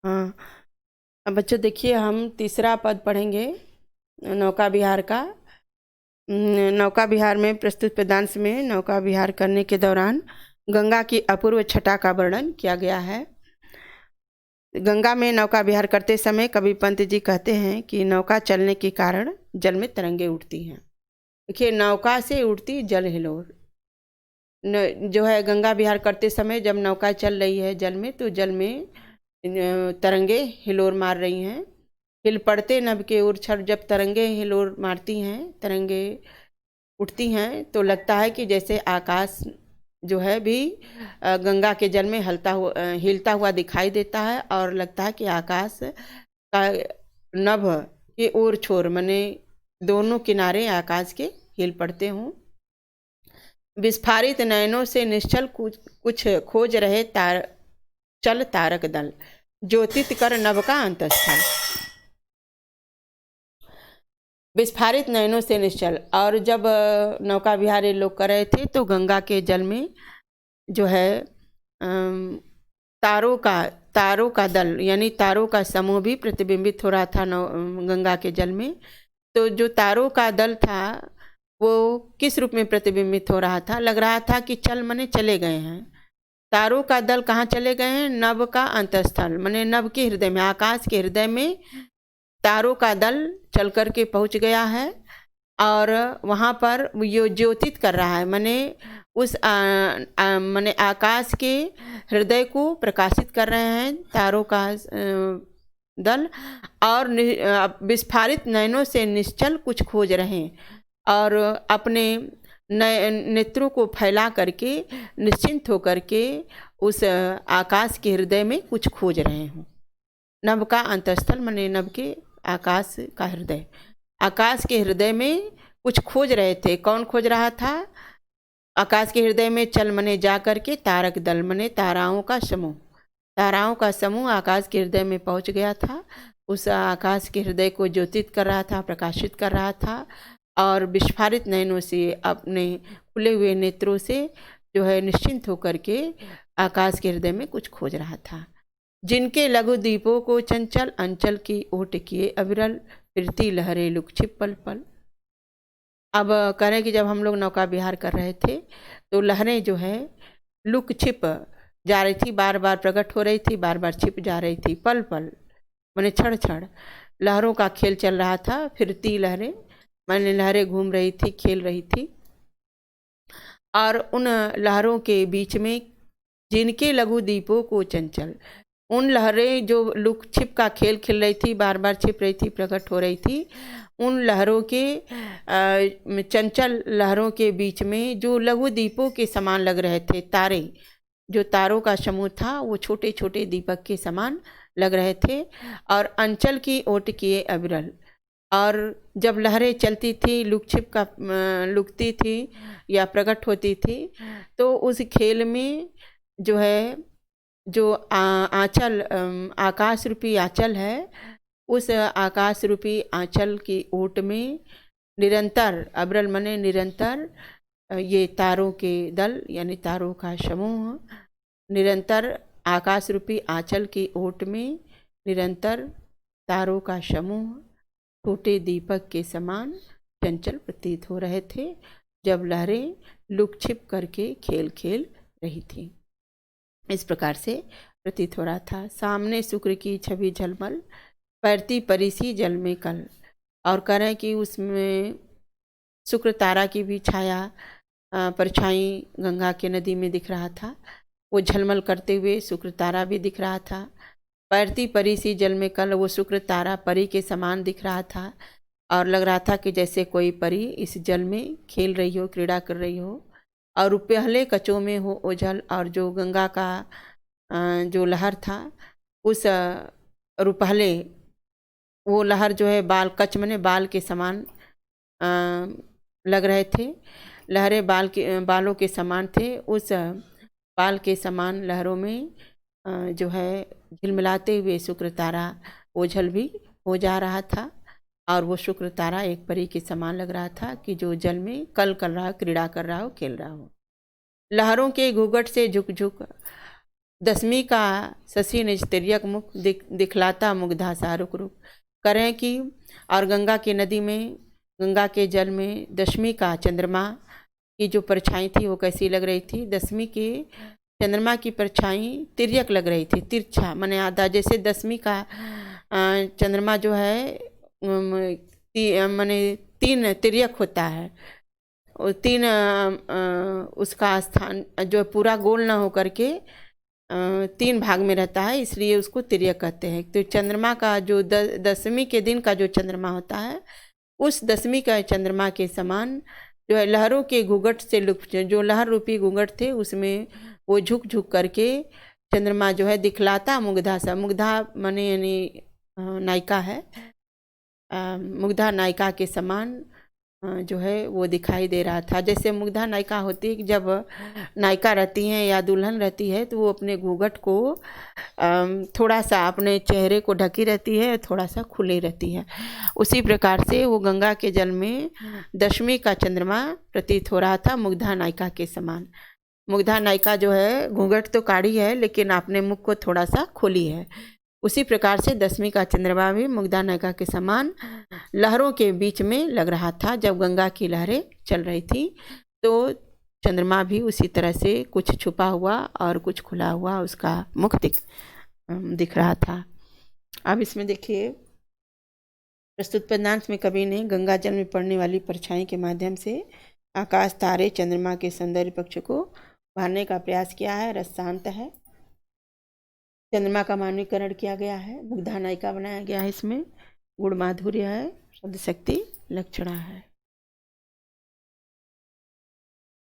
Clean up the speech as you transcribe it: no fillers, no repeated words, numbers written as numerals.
हाँ। अब बच्चों देखिए, हम तीसरा पद पढ़ेंगे नौका विहार का। नौका विहार में प्रस्तुत पदांश में नौका विहार करने के दौरान गंगा की अपूर्व छटा का वर्णन किया गया है। गंगा में नौका विहार करते समय कवि पंत जी कहते हैं कि नौका चलने के कारण जल में तरंगे उठती हैं। देखिए, नौका से उठती जल हिलोर जो है, गंगा विहार करते समय जब नौका चल रही है जल में, तो जल में तरंगे हिलोर मार रही हैं। हिल पड़ते नभ के उछल, जब तरंगे हिलोर मारती हैं, तरंगे उठती हैं, तो लगता है कि जैसे आकाश जो है भी गंगा के जल में हिलता हुआ दिखाई देता है, और लगता है कि आकाश का नभ के ओर छोर मने दोनों किनारे आकाश के हिल पड़ते हों। विस्फारित नयनों से निश्चल कुछ खोज रहे चल तारक दल, ज्योतित कर नभ का अंतस्थल। विस्फारित नयनों से निश्चल, और जब नौका विहार लोग कर रहे थे तो गंगा के जल में जो है तारों का दल यानी तारों का समूह भी प्रतिबिंबित हो रहा था गंगा के जल में। तो जो तारों का दल था वो किस रूप में प्रतिबिंबित हो रहा था? लग रहा था कि चल मने चले गए हैं। तारों का दल कहाँ चले गए हैं? नभ का अंतस्थल मने नभ के हृदय में, आकाश के हृदय में तारों का दल चल कर के पहुंच गया है, और वहाँ पर यो ज्योतित कर रहा है, मने उस मने आकाश के हृदय को प्रकाशित कर रहे हैं तारों का दल। और विस्फारित नयनों से निश्चल कुछ खोज रहे हैं, और अपने नेत्रों को फैला करके निश्चिंत होकर के उस आकाश के हृदय में कुछ खोज रहे हों। नभ का अंतस्थल मने नभ के आकाश का हृदय, आकाश के हृदय में कुछ खोज रहे थे। कौन खोज रहा था? आकाश के हृदय में चल मने जा करके तारक दल मने ताराओं का समूह, ताराओं का समूह आकाश के हृदय में पहुंच गया था। उस आकाश के हृदय को ज्योतित कर रहा था, प्रकाशित कर रहा था, और विस्फारित नयनों से, अपने खुले हुए नेत्रों से जो है निश्चिंत होकर के आकाश के हृदय में कुछ खोज रहा था। जिनके लघु दीपों को चंचल अंचल की ओट किए अविरल, फिरती लहरें लुक छिप पल पल। अब कह रहे हैं कि जब हम लोग नौका विहार कर रहे थे तो लहरें जो है लुक छिप जा रही थी, बार बार प्रकट हो रही थी, बार बार छिप जा रही थी। पल पल माने क्षण क्षण लहरों का खेल चल रहा था। फिरती लहरें माने लहरें घूम रही थी, खेल रही थी, और उन लहरों के बीच में जिनके लघु दीपों को चंचल, उन लहरें जो लुक छिप का खेल खेल रही थी, बार बार छिप रही थी, प्रकट हो रही थी, उन लहरों के चंचल लहरों के बीच में जो लघु दीपों के समान लग रहे थे तारे, जो तारों का समूह था वो छोटे छोटे दीपक के समान लग रहे थे, और अंचल की ओट किए अविरल। और जब लहरें चलती थी, लुक छिप का लुकती थी या प्रकट होती थी, तो उस खेल में जो है जो आंचल आकाश रूपी आंचल है, उस आकाश रूपी आंचल की ओट में निरंतर, अविरल मने निरंतर, ये तारों के दल यानी तारों का समूह निरंतर आकाश रूपी आंचल की ओट में निरंतर तारों का समूह छोटे दीपक के समान चंचल प्रतीत हो रहे थे, जब लहरें लुक छिप करके खेल खेल रही थी। इस प्रकार से प्रतीत हो रहा था। सामने शुक्र की छवि झलमल, पैरती परिसी जल में कल। और कह रहे हैं कि उसमें शुक्र तारा की भी छाया परछाई गंगा के नदी में दिख रहा था, वो झलमल करते हुए शुक्र तारा भी दिख रहा था। पैरती परी सी जल में कल, वो शुक्र तारा परी के समान दिख रहा था, और लग रहा था कि जैसे कोई परी इस जल में खेल रही हो, क्रीड़ा कर रही हो। और पहले कचों में हो ओझल, और जो गंगा का जो लहर था, उस रुपहले वो लहर जो है बाल कच मने बाल के समान लग रहे थे। लहरें बालों के समान थे। उस बाल के समान लहरों में जो है झिलमिलाते हुए शुक्र तारा ओझल भी हो जा रहा था, और वो शुक्र तारा एक परी के समान लग रहा था कि जो जल में कल कर रहा हो, क्रीड़ा कर रहा हो, खेल रहा हो। लहरों के घूंघट से झुक झुक दसवीं का शशि निज तिर्यक मुख दिखलाता मुग्धा सारुक रूप। करें कि और गंगा की नदी में, गंगा के जल में दशमी का चंद्रमा की जो परछाई थी वो कैसी लग रही थी? दसवीं के चंद्रमा की परछाई तिर्यक लग रही थी, तिरछा माने आधा। जैसे दसवीं का चंद्रमा जो है माने 3 तिर्यक होता है, और 3 उसका स्थान जो पूरा गोल ना हो करके 3 भाग में रहता है, इसलिए उसको तिर्यक कहते हैं। तो चंद्रमा का जो दसवीं के दिन का जो चंद्रमा होता है, उस दसवीं का चंद्रमा के समान जो है लहरों के घूंघट से लुप्त, जो लहर रूपी घूंघट थे उसमें वो झुक झुक करके चंद्रमा जो है दिखलाता मुग्धा सा। मुग्धा माने यानी नायिका है, मुग्धा नायिका के समान जो है वो दिखाई दे रहा था। जैसे मुग्धा नायिका होती है कि जब नायिका रहती हैं या दुल्हन रहती है तो वो अपने घूंघट को थोड़ा सा अपने चेहरे को ढकी रहती है, थोड़ा सा खुली रहती है। उसी प्रकार से वो गंगा के जल में दशमी का चंद्रमा प्रतीत हो रहा था मुग्धा नायिका के समान। मुग्धा नायिका जो है घूंघट तो काढ़ी है लेकिन अपने मुख को थोड़ा सा खोली है। उसी प्रकार से दसवीं का चंद्रमा भी मुग्धा नायिका के समान लहरों के बीच में लग रहा था। जब गंगा की लहरें चल रही थी तो चंद्रमा भी उसी तरह से कुछ छुपा हुआ और कुछ खुला हुआ उसका मुख दिख रहा था। अब इसमें देखिए, प्रस्तुत पद्यांश में कवि ने गंगा जल में पड़ने वाली परछाई के माध्यम से आकाश, तारे, चंद्रमा के सौंदर्य पक्ष को उभारने का प्रयास किया है। रस शांत है, चंद्रमा का मानवीकरण किया गया है, मुग्धा नायिका बनाया गया है, इसमें गुण माधुर्य है, शब्द शक्ति लक्षणा है।